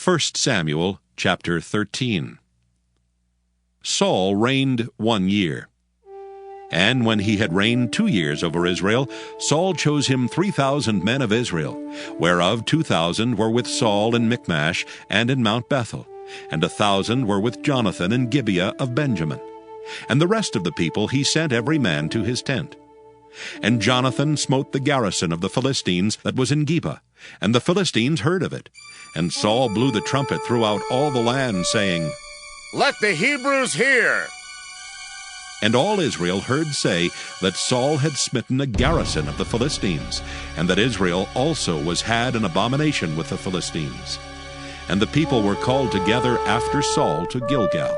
1 Samuel chapter 13. Saul reigned 1 year. And when he had reigned 2 years over Israel, Saul chose him 3,000 men of Israel, whereof 2,000 were with Saul in Michmash and in Mount Bethel, and 1,000 were with Jonathan in Gibeah of Benjamin. And the rest of the people he sent every man to his tent. And Jonathan smote the garrison of the Philistines that was in Geba, and the Philistines heard of it. And Saul blew the trumpet throughout all the land, saying, "Let the Hebrews hear!" And all Israel heard say that Saul had smitten a garrison of the Philistines, and that Israel also was had an abomination with the Philistines. And the people were called together after Saul to Gilgal.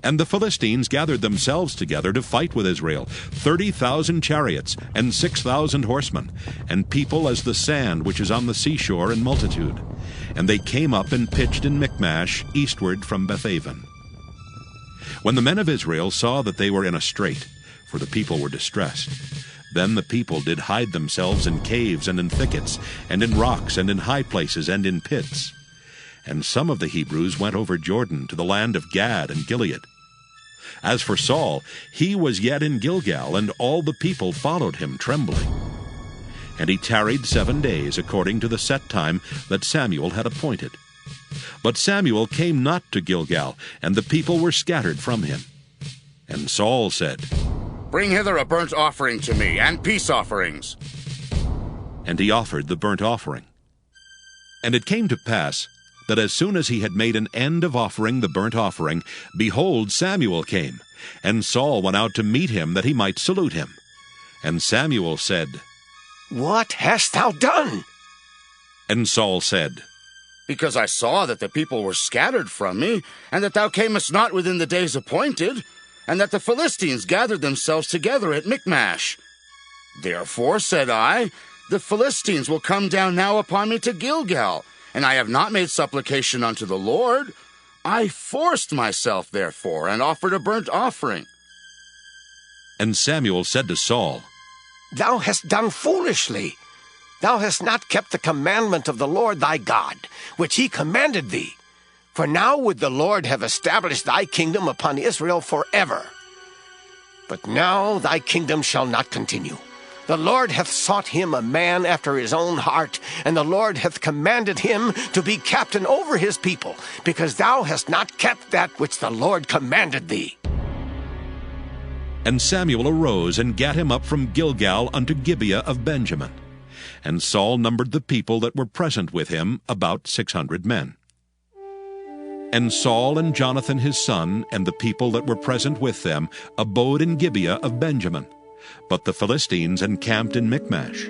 And the Philistines gathered themselves together to fight with Israel, 30,000 chariots, and 6,000 horsemen, and people as the sand which is on the seashore in multitude. And they came up and pitched in Michmash, eastward from Bethaven. When the men of Israel saw that they were in a strait, for the people were distressed, then the people did hide themselves in caves and in thickets, and in rocks, and in high places, and in pits. And some of the Hebrews went over Jordan to the land of Gad and Gilead. As for Saul, he was yet in Gilgal, and all the people followed him trembling. And he tarried 7 days, according to the set time that Samuel had appointed. But Samuel came not to Gilgal, and the people were scattered from him. And Saul said, "Bring hither a burnt offering to me, and peace offerings." And he offered the burnt offering. And it came to pass, that as soon as he had made an end of offering the burnt offering, behold, Samuel came, and Saul went out to meet him, that he might salute him. And Samuel said, "What hast thou done?" And Saul said, "Because I saw that the people were scattered from me, and that thou camest not within the days appointed, and that the Philistines gathered themselves together at Michmash. Therefore, said I, the Philistines will come down now upon me to Gilgal, and I have not made supplication unto the Lord. I forced myself, therefore, and offered a burnt offering." And Samuel said to Saul, "Thou hast done foolishly. Thou hast not kept the commandment of the Lord thy God, which he commanded thee. For now would the Lord have established thy kingdom upon Israel forever. But now thy kingdom shall not continue. The Lord hath sought him a man after his own heart, and the Lord hath commanded him to be captain over his people, because thou hast not kept that which the Lord commanded thee." And Samuel arose and gat him up from Gilgal unto Gibeah of Benjamin. And Saul numbered the people that were present with him, about 600 men. And Saul and Jonathan his son, and the people that were present with them, abode in Gibeah of Benjamin. But the Philistines encamped in Michmash.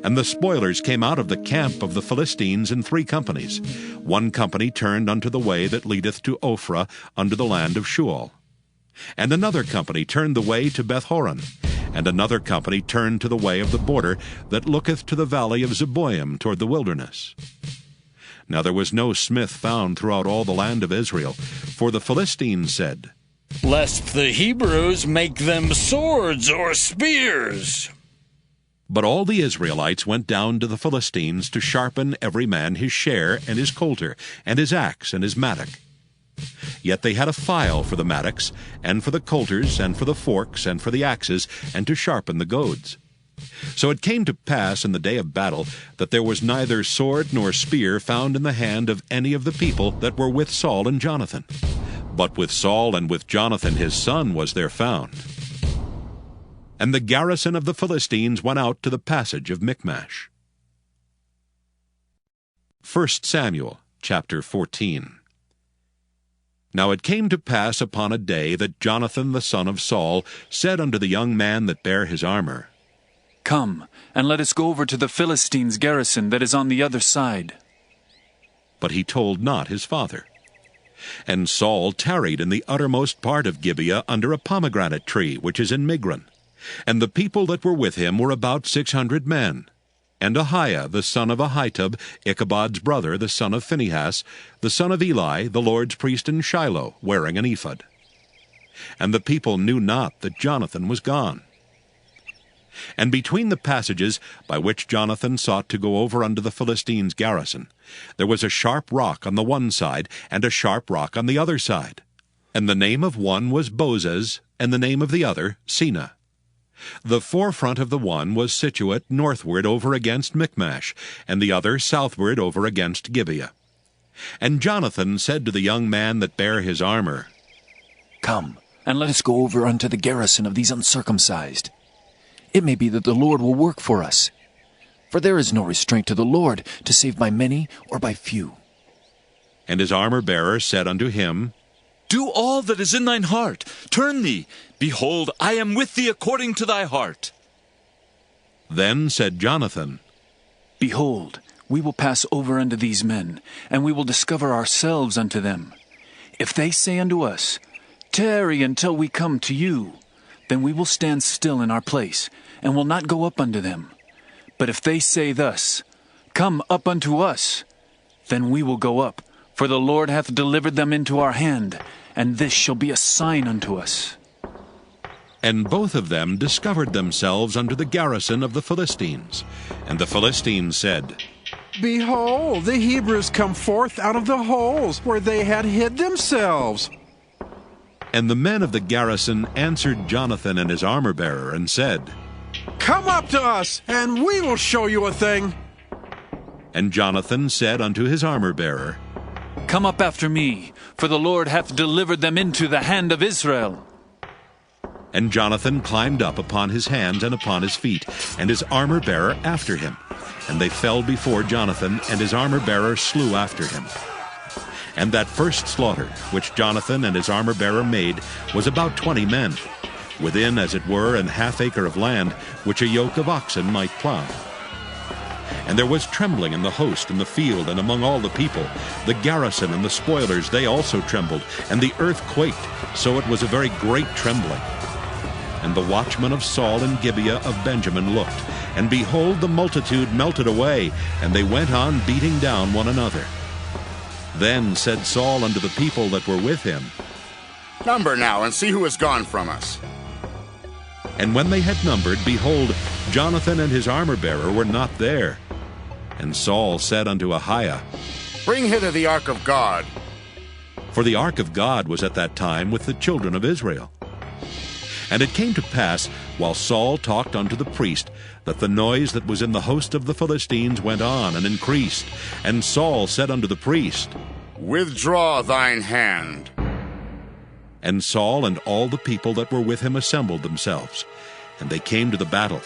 And the spoilers came out of the camp of the Philistines in 3 companies. 1 company turned unto the way that leadeth to Ophrah, unto the land of Shual. And another company turned the way to Bethhoron. And another company turned to the way of the border that looketh to the valley of Zeboim toward the wilderness. Now there was no smith found throughout all the land of Israel, for the Philistines said, "Lest the Hebrews make them swords or spears." But all the Israelites went down to the Philistines to sharpen every man his share, and his coulter, and his axe, and his mattock. Yet they had a file for the mattocks, and for the coulters, and for the forks, and for the axes, and to sharpen the goads. So it came to pass in the day of battle that there was neither sword nor spear found in the hand of any of the people that were with Saul and Jonathan. But with Saul and with Jonathan his son was there found. And the garrison of the Philistines went out to the passage of Michmash. 1 Samuel chapter 14. Now it came to pass upon a day that Jonathan the son of Saul said unto the young man that bare his armor, "Come, and let us go over to the Philistines' garrison that is on the other side." But he told not his father. And Saul tarried in the uttermost part of Gibeah under a pomegranate tree, which is in Migron. And the people that were with him were about 600 men. And Ahiah the son of Ahitub, Ichabod's brother, the son of Phinehas, the son of Eli, the Lord's priest in Shiloh, wearing an ephod. And the people knew not that Jonathan was gone. And between the passages by which Jonathan sought to go over unto the Philistines' garrison, there was a sharp rock on the one side, and a sharp rock on the other side. And the name of one was Bozez, and the name of the other Seneh. The forefront of the one was situate northward over against Michmash, and the other southward over against Gibeah. And Jonathan said to the young man that bare his armor, Come, and let us go over unto the garrison of these uncircumcised. It may be that the Lord will work for us. For there is no restraint to the Lord to save by many or by few. And his armor-bearer said unto him, Do all that is in thine heart. Turn thee. Behold, I am with thee according to thy heart. Then said Jonathan, Behold, we will pass over unto these men, and we will discover ourselves unto them. If they say unto us, Tarry until we come to you, then we will stand still in our place, and will not go up unto them. But if they say thus, Come up unto us, then we will go up, for the Lord hath delivered them into our hand, and this shall be a sign unto us. And both of them discovered themselves unto the garrison of the Philistines. And the Philistines said, Behold, the Hebrews come forth out of the holes where they had hid themselves. And the men of the garrison answered Jonathan and his armor-bearer, and said, Come up to us, and we will show you a thing. And Jonathan said unto his armor-bearer, Come up after me, for the Lord hath delivered them into the hand of Israel. And Jonathan climbed up upon his hands and upon his feet, and his armor-bearer after him. And they fell before Jonathan, and his armor-bearer slew after him. And that first slaughter, which Jonathan and his armor-bearer made, was about 20 men, within, as it were, an half acre of land, which a yoke of oxen might plow. And there was trembling in the host in the field, and among all the people. The garrison and the spoilers, they also trembled, and the earth quaked, so it was a very great trembling. And the watchmen of Saul and Gibeah of Benjamin looked, and behold, the multitude melted away, and they went on beating down one another. Then said Saul unto the people that were with him, Number now, and see who has gone from us. And when they had numbered, behold, Jonathan and his armor-bearer were not there. And Saul said unto Ahiah, Bring hither the ark of God. For the ark of God was at that time with the children of Israel. And it came to pass, while Saul talked unto the priest, that the noise that was in the host of the Philistines went on and increased. And Saul said unto the priest, Withdraw thine hand. And Saul and all the people that were with him assembled themselves. And they came to the battle.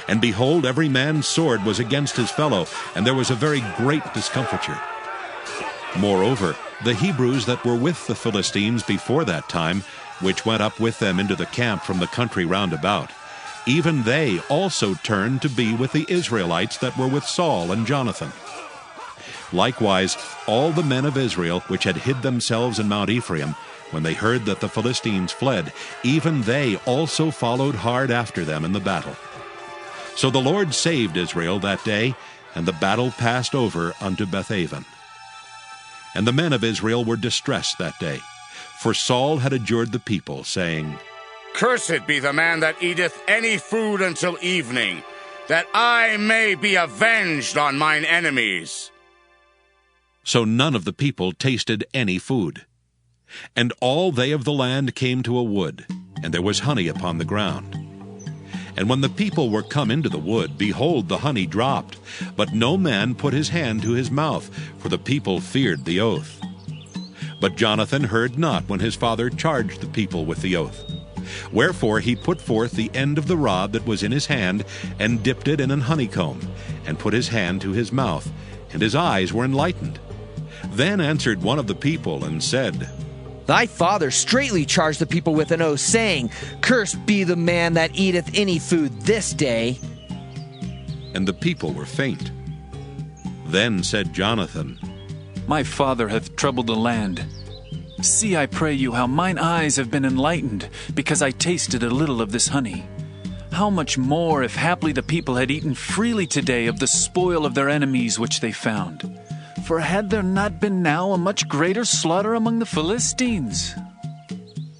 And behold, every man's sword was against his fellow, and there was a very great discomfiture. Moreover, the Hebrews that were with the Philistines before that time, which went up with them into the camp from the country round about, even they also turned to be with the Israelites that were with Saul and Jonathan. Likewise, all the men of Israel which had hid themselves in Mount Ephraim, when they heard that the Philistines fled, even they also followed hard after them in the battle. So the Lord saved Israel that day, and the battle passed over unto Bethaven. And the men of Israel were distressed that day, for Saul had adjured the people, saying, Cursed be the man that eateth any food until evening, that I may be avenged on mine enemies. So none of the people tasted any food. And all they of the land came to a wood, and there was honey upon the ground. And when the people were come into the wood, behold, the honey dropped, but no man put his hand to his mouth, for the people feared the oath. But Jonathan heard not when his father charged the people with the oath. Wherefore he put forth the end of the rod that was in his hand, and dipped it in an honeycomb, and put his hand to his mouth, and his eyes were enlightened. Then answered one of the people, and said, Thy father straitly charged the people with an oath, saying, Cursed be the man that eateth any food this day. And the people were faint. Then said Jonathan, My father hath troubled the land. See, I pray you, how mine eyes have been enlightened, because I tasted a little of this honey. How much more, if haply the people had eaten freely today of the spoil of their enemies which they found? For had there not been now a much greater slaughter among the Philistines?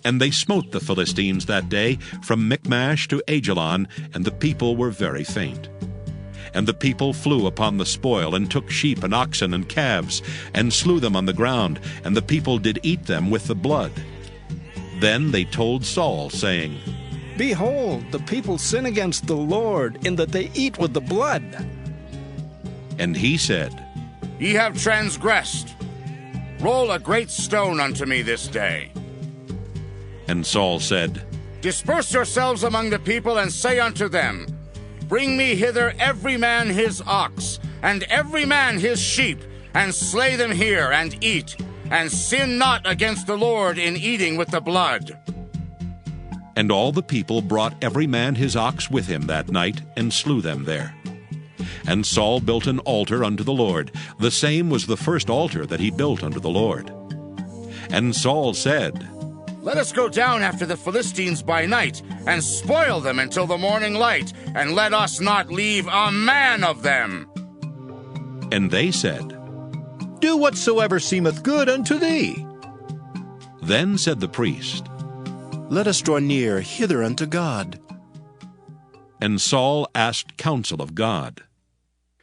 And they smote the Philistines that day from Michmash to Ajalon, and the people were very faint. And the people flew upon the spoil, and took sheep and oxen and calves, and slew them on the ground, and the people did eat them with the blood. Then they told Saul, saying, Behold, the people sin against the Lord, in that they eat with the blood. And he said, Ye have transgressed. Roll a great stone unto me this day. And Saul said, Disperse yourselves among the people, and say unto them, Bring me hither every man his ox, and every man his sheep, and slay them here, and eat, and sin not against the Lord in eating with the blood. And all the people brought every man his ox with him that night, and slew them there. And Saul built an altar unto the Lord. The same was the first altar that he built unto the Lord. And Saul said, Let us go down after the Philistines by night, and spoil them until the morning light, and let us not leave a man of them. And they said, Do whatsoever seemeth good unto thee. Then said the priest, Let us draw near hither unto God. And Saul asked counsel of God.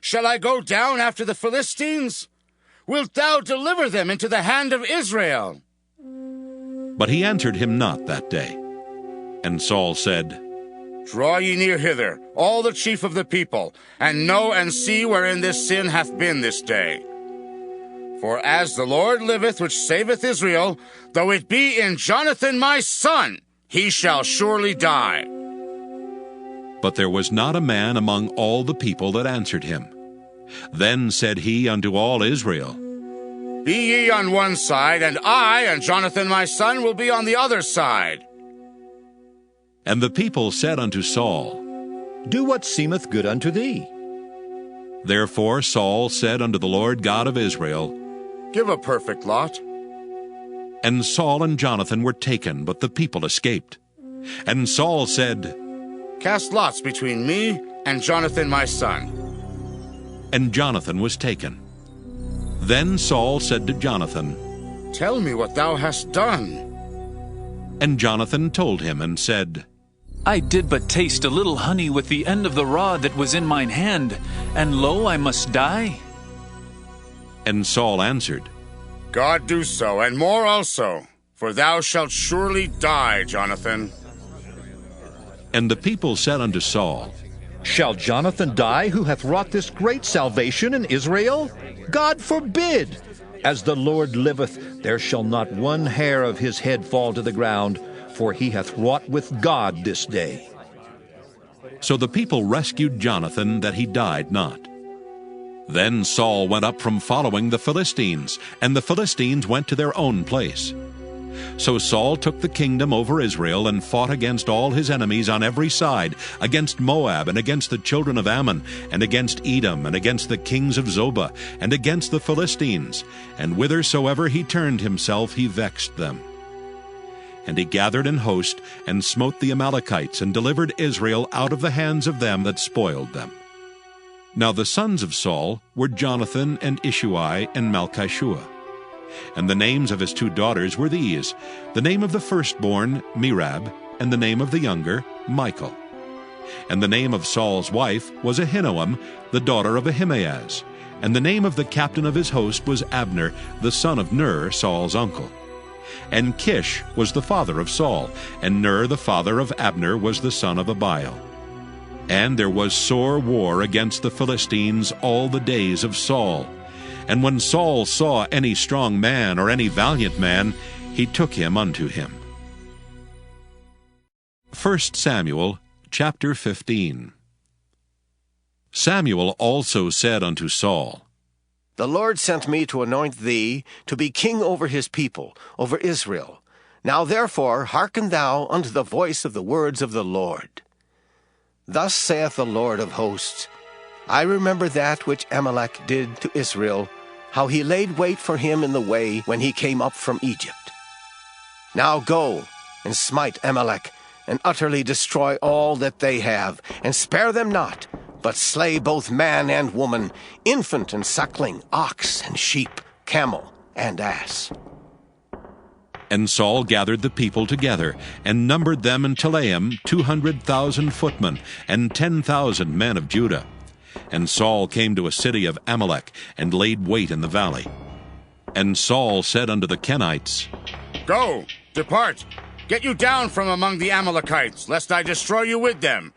Shall I go down after the Philistines? Wilt thou deliver them into the hand of Israel? But he answered him not that day. And Saul said, Draw ye near hither, all the chief of the people, and know and see wherein this sin hath been this day. For as the Lord liveth, which saveth Israel, though it be in Jonathan my son, he shall surely die. But there was not a man among all the people that answered him. Then said he unto all Israel, Be ye on one side, and I and Jonathan my son will be on the other side. And the people said unto Saul, Do what seemeth good unto thee. Therefore Saul said unto the Lord God of Israel, Give a perfect lot. And Saul and Jonathan were taken, but the people escaped. And Saul said, Cast lots between me and Jonathan my son. And Jonathan was taken. Then Saul said to Jonathan, Tell me what thou hast done. And Jonathan told him and said, I did but taste a little honey with the end of the rod that was in mine hand, and lo, I must die. And Saul answered, God do so, and more also, for thou shalt surely die, Jonathan. And the people said unto Saul, Shall Jonathan die, who hath wrought this great salvation in Israel? God forbid! As the Lord liveth, there shall not one hair of his head fall to the ground, for he hath wrought with God this day. So the people rescued Jonathan, that he died not. Then Saul went up from following the Philistines, and the Philistines went to their own place. So Saul took the kingdom over Israel, and fought against all his enemies on every side, against Moab, and against the children of Ammon, and against Edom, and against the kings of Zobah, and against the Philistines. And whithersoever he turned himself, he vexed them. And he gathered an host, and smote the Amalekites, and delivered Israel out of the hands of them that spoiled them. Now the sons of Saul were Jonathan, and Ishuai, and Malchishua. And the names of his two daughters were these: the name of the firstborn, Merab, and the name of the younger, Michal. And the name of Saul's wife was Ahinoam, the daughter of Ahimaaz. And the name of the captain of his host was Abner, the son of Ner, Saul's uncle. And Kish was the father of Saul, and Ner the father of Abner was the son of Abiel. And there was sore war against the Philistines all the days of Saul. And when Saul saw any strong man or any valiant man, he took him unto him. 1 Samuel chapter 15. Samuel also said unto Saul, The Lord sent me to anoint thee to be king over his people, over Israel. Now therefore hearken thou unto the voice of the words of the Lord. Thus saith the Lord of hosts, I remember that which Amalek did to Israel, how he laid wait for him in the way when he came up from Egypt. Now go, and smite Amalek, and utterly destroy all that they have, and spare them not, but slay both man and woman, infant and suckling, ox and sheep, camel and ass. And Saul gathered the people together, and numbered them in Telaim 200,000 footmen, and 10,000 men of Judah. And Saul came to a city of Amalek, and laid wait in the valley. And Saul said unto the Kenites, Go, depart, get you down from among the Amalekites, lest I destroy you with them.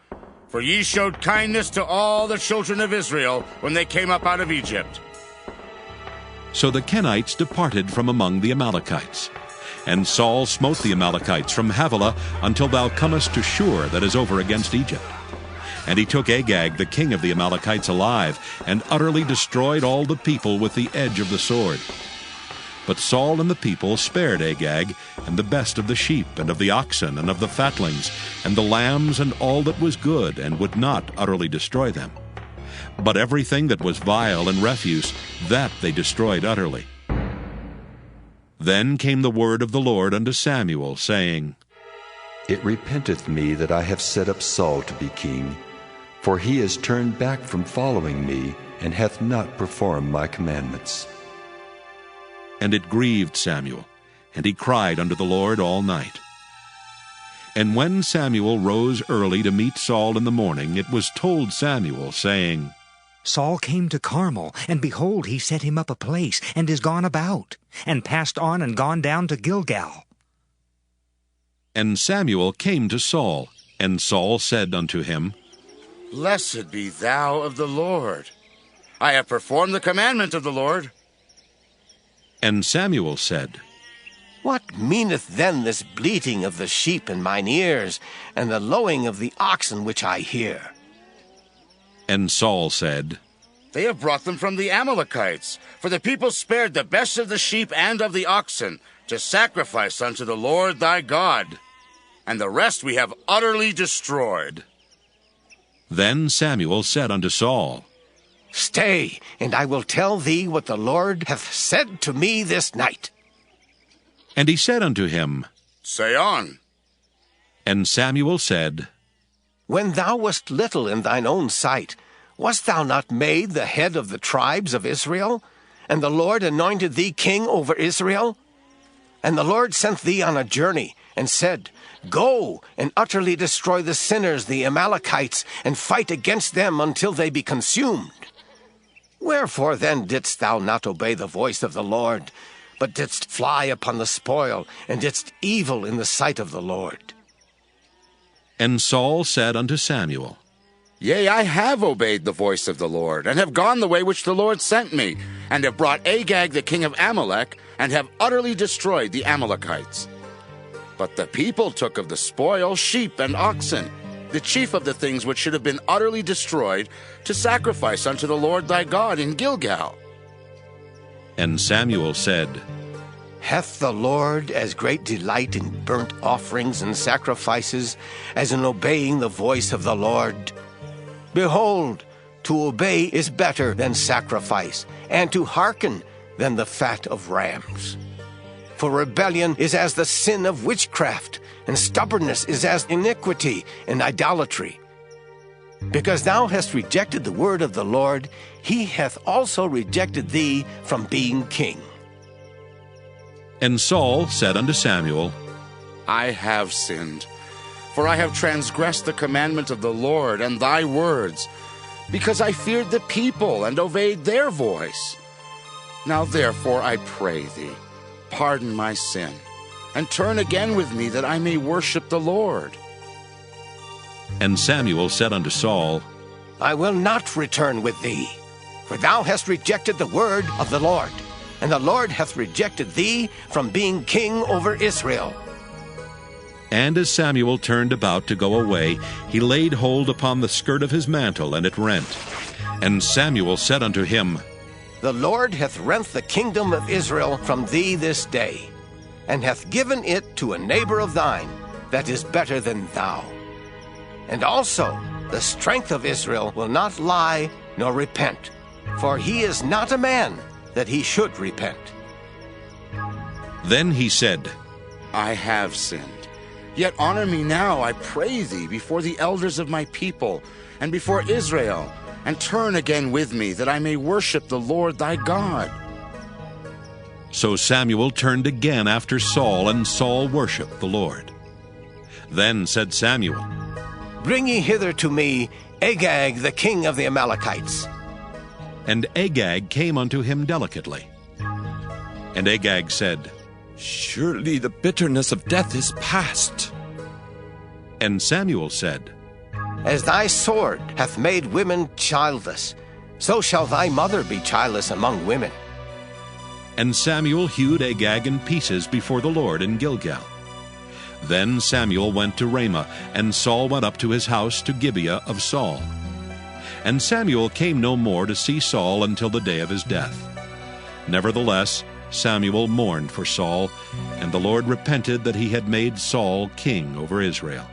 For ye showed kindness to all the children of Israel when they came up out of Egypt. So the Kenites departed from among the Amalekites. And Saul smote the Amalekites from Havilah until thou comest to Shur, that is over against Egypt. And he took Agag the king of the Amalekites alive, and utterly destroyed all the people with the edge of the sword. But Saul and the people spared Agag, and the best of the sheep, and of the oxen, and of the fatlings, and the lambs, and all that was good, and would not utterly destroy them. But everything that was vile and refuse, that they destroyed utterly. Then came the word of the Lord unto Samuel, saying, It repenteth me that I have set up Saul to be king, for he has turned back from following me, and hath not performed my commandments. And it grieved Samuel, and he cried unto the Lord all night. And when Samuel rose early to meet Saul in the morning, it was told Samuel, saying, Saul came to Carmel, and behold, he set him up a place, and is gone about, and passed on and gone down to Gilgal. And Samuel came to Saul, and Saul said unto him, Blessed be thou of the Lord. I have performed the commandment of the Lord. And Samuel said, What meaneth then this bleating of the sheep in mine ears, and the lowing of the oxen which I hear? And Saul said, They have brought them from the Amalekites, for the people spared the best of the sheep and of the oxen, to sacrifice unto the Lord thy God, and the rest we have utterly destroyed. Then Samuel said unto Saul, Stay, and I will tell thee what the Lord hath said to me this night. And he said unto him, Say on. And Samuel said, When thou wast little in thine own sight, wast thou not made the head of the tribes of Israel? And the Lord anointed thee king over Israel? And the Lord sent thee on a journey, and said, Go, and utterly destroy the sinners, the Amalekites, and fight against them until they be consumed. Wherefore then didst thou not obey the voice of the Lord, but didst fly upon the spoil, and didst evil in the sight of the Lord? And Saul said unto Samuel, Yea, I have obeyed the voice of the Lord, and have gone the way which the Lord sent me, and have brought Agag the king of Amalek, and have utterly destroyed the Amalekites. But the people took of the spoil sheep and oxen, the chief of the things which should have been utterly destroyed, to sacrifice unto the Lord thy God in Gilgal. And Samuel said, Hath the Lord as great delight in burnt offerings and sacrifices as in obeying the voice of the Lord? Behold, to obey is better than sacrifice, and to hearken than the fat of rams. For rebellion is as the sin of witchcraft, and stubbornness is as iniquity and idolatry. Because thou hast rejected the word of the Lord, he hath also rejected thee from being king. And Saul said unto Samuel, I have sinned, for I have transgressed the commandment of the Lord and thy words, because I feared the people and obeyed their voice. Now therefore I pray thee, pardon my sin, and turn again with me, that I may worship the Lord. And Samuel said unto Saul, I will not return with thee, for thou hast rejected the word of the Lord, and the Lord hath rejected thee from being king over Israel. And as Samuel turned about to go away, he laid hold upon the skirt of his mantle, and it rent. And Samuel said unto him, The Lord hath rent the kingdom of Israel from thee this day, and hath given it to a neighbor of thine that is better than thou. And also the strength of Israel will not lie nor repent, for he is not a man that he should repent. Then he said, I have sinned. Yet honor me now, I pray thee, before the elders of my people, and before Israel, and turn again with me, that I may worship the Lord thy God. So Samuel turned again after Saul, and Saul worshipped the Lord. Then said Samuel, Bring ye hither to me Agag, the king of the Amalekites. And Agag came unto him delicately. And Agag said, Surely the bitterness of death is past. And Samuel said, As thy sword hath made women childless, so shall thy mother be childless among women. And Samuel hewed Agag in pieces before the Lord in Gilgal. Then Samuel went to Ramah, and Saul went up to his house to Gibeah of Saul. And Samuel came no more to see Saul until the day of his death. Nevertheless, Samuel mourned for Saul, and the Lord repented that he had made Saul king over Israel.